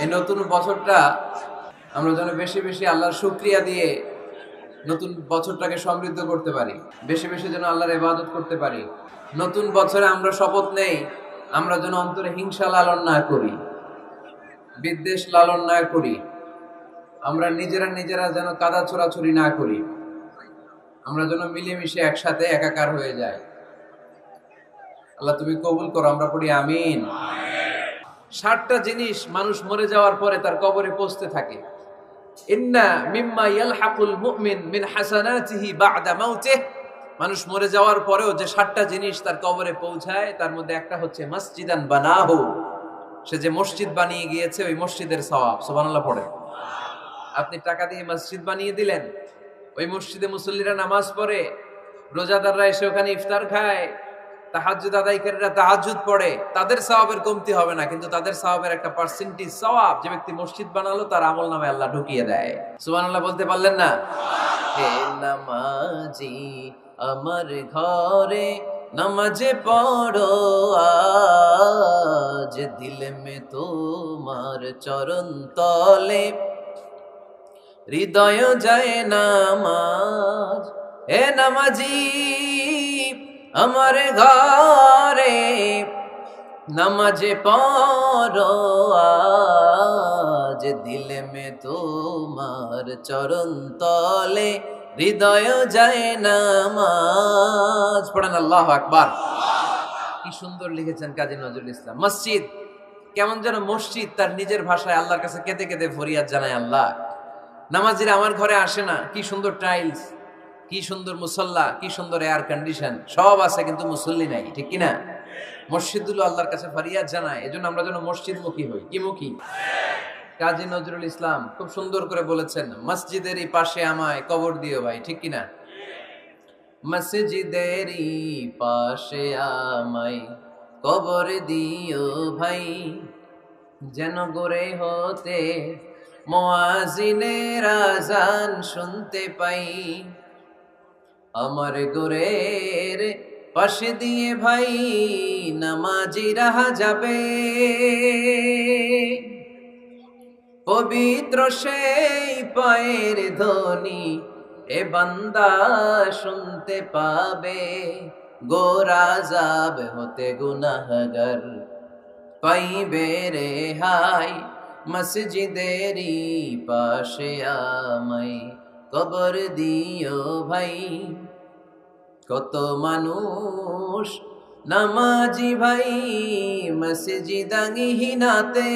এই নতুন বছরটা আমরা যেন বেশি বেশি আল্লাহর শুকরিয়া দিয়ে নতুন বছরটাকে সমৃদ্ধ করতে পারি, বেশি বেশি যেন আল্লাহর ইবাদত করতে পারি। নতুন বছরে আমরা শপথ নেই, আমরা যেন অন্তরে হিংসা লালন না করি, বিদ্বেষ লালন না করি, আমরা নিজেরা যেন কাদা ছোড়াছুরি না করি, আমরা যেন মিলেমিশে একসাথে একাকার হয়ে যাই। আল্লাহ তুমি কবুল করো, আমরা পড়ি আমিন। 60টা জিনিস মানুষ মরে যাওয়ার পরে তার কবরে পৌঁছতে থাকে। ইন্না মিম্মা ইয়ালহাকুল মুমিন মিন হাসানাতিহি বা'দা মাউতিহি, মানুষ মরে যাওয়ার পরেও যে 60টা জিনিস তার কবরে পৌঁছায় তার মধ্যে একটা হচ্ছে মসজিদান বানাহু, সে যে মসজিদ বানিয়ে গিয়েছে ওই মসজিদের সওয়াব। সুবহানাল্লাহ পড়ে। আপনি টাকা দিয়ে মসজিদ বানিয়ে দিলেন, ওই মসজিদে মুসল্লিরা নামাজ পড়ে, রোজাদাররা এসে ওখানে ইফতার খায়, তাহাজ্জুদ আদায়কারীরা তাহাজ্জুদ পড়ে, তাদের সওয়াবের কমতি হবে না, কিন্তু তাদের সওয়াবের একটা পার্সেন্টেজ সওয়াব যে ব্যক্তি মসজিদ বানালো তার আমলনামে আল্লাহ ঢুকিয়ে দেয়। সুবহানাল্লাহ বলতে পারলেন না? হে নামাজি আমার ঘরে নামাজে পড়ো আজ, দিল মে তোমার চরণ তলে হৃদয় যায় নামাজ। হে নামাজি আমার ঘরে নামাজে পড়ো আজ, দিল মে তোমার চরণ তলে হৃদয় যায় নামাজ। পড়েন আল্লাহু আকবার। কি সুন্দর লিখেছেন কাজী নজরুল ইসলাম। মসজিদ কেমন যেন মসজিদ তার নিজের ভাষায় আল্লাহর কাছে কেঁদে কেঁদে ফরিয়াদ জানায়, আল্লাহ নামাজিরা আমার ঘরে আসে না, কি সুন্দর টাইলস, কি সুন্দর মুসল্লা, কি সুন্দর এয়ার কন্ডিশন, সব আছে কিন্তু মুসল্লি নাই, ঠিক কিনা? মসজিদগুলো আল্লাহর কাছে ফরিয়াদ জানায়, এজন্য আমরা যেন মসজিদমুখী হই। কি মুখী? কাজী নজরুল ইসলাম খুব সুন্দর করে বলেছেন, মসজিদেরই পাশে আমায় কবর দিও ভাই, ঠিক কিনা? মসজিদেরই পাশে আমায় কবর দিও ভাই, যেন গড়ে হতে মুয়াজ্জিনের আযান শুনতে পাই। আমার গোরের পাশে দিয়ে ভাই নামাজিরা যাবে, পবিত্র সেই পায়ের ধ্বনি এ বান্দা শুনতে পাবে। গোরা যাব হতে গুনাহগার পাইবে রেহাই, মসজিদেরই পাশে আমায় কবর দিও ভাই। কত মানুষ নামাজি ভাই মসজিদাঙ্গিহীনাতে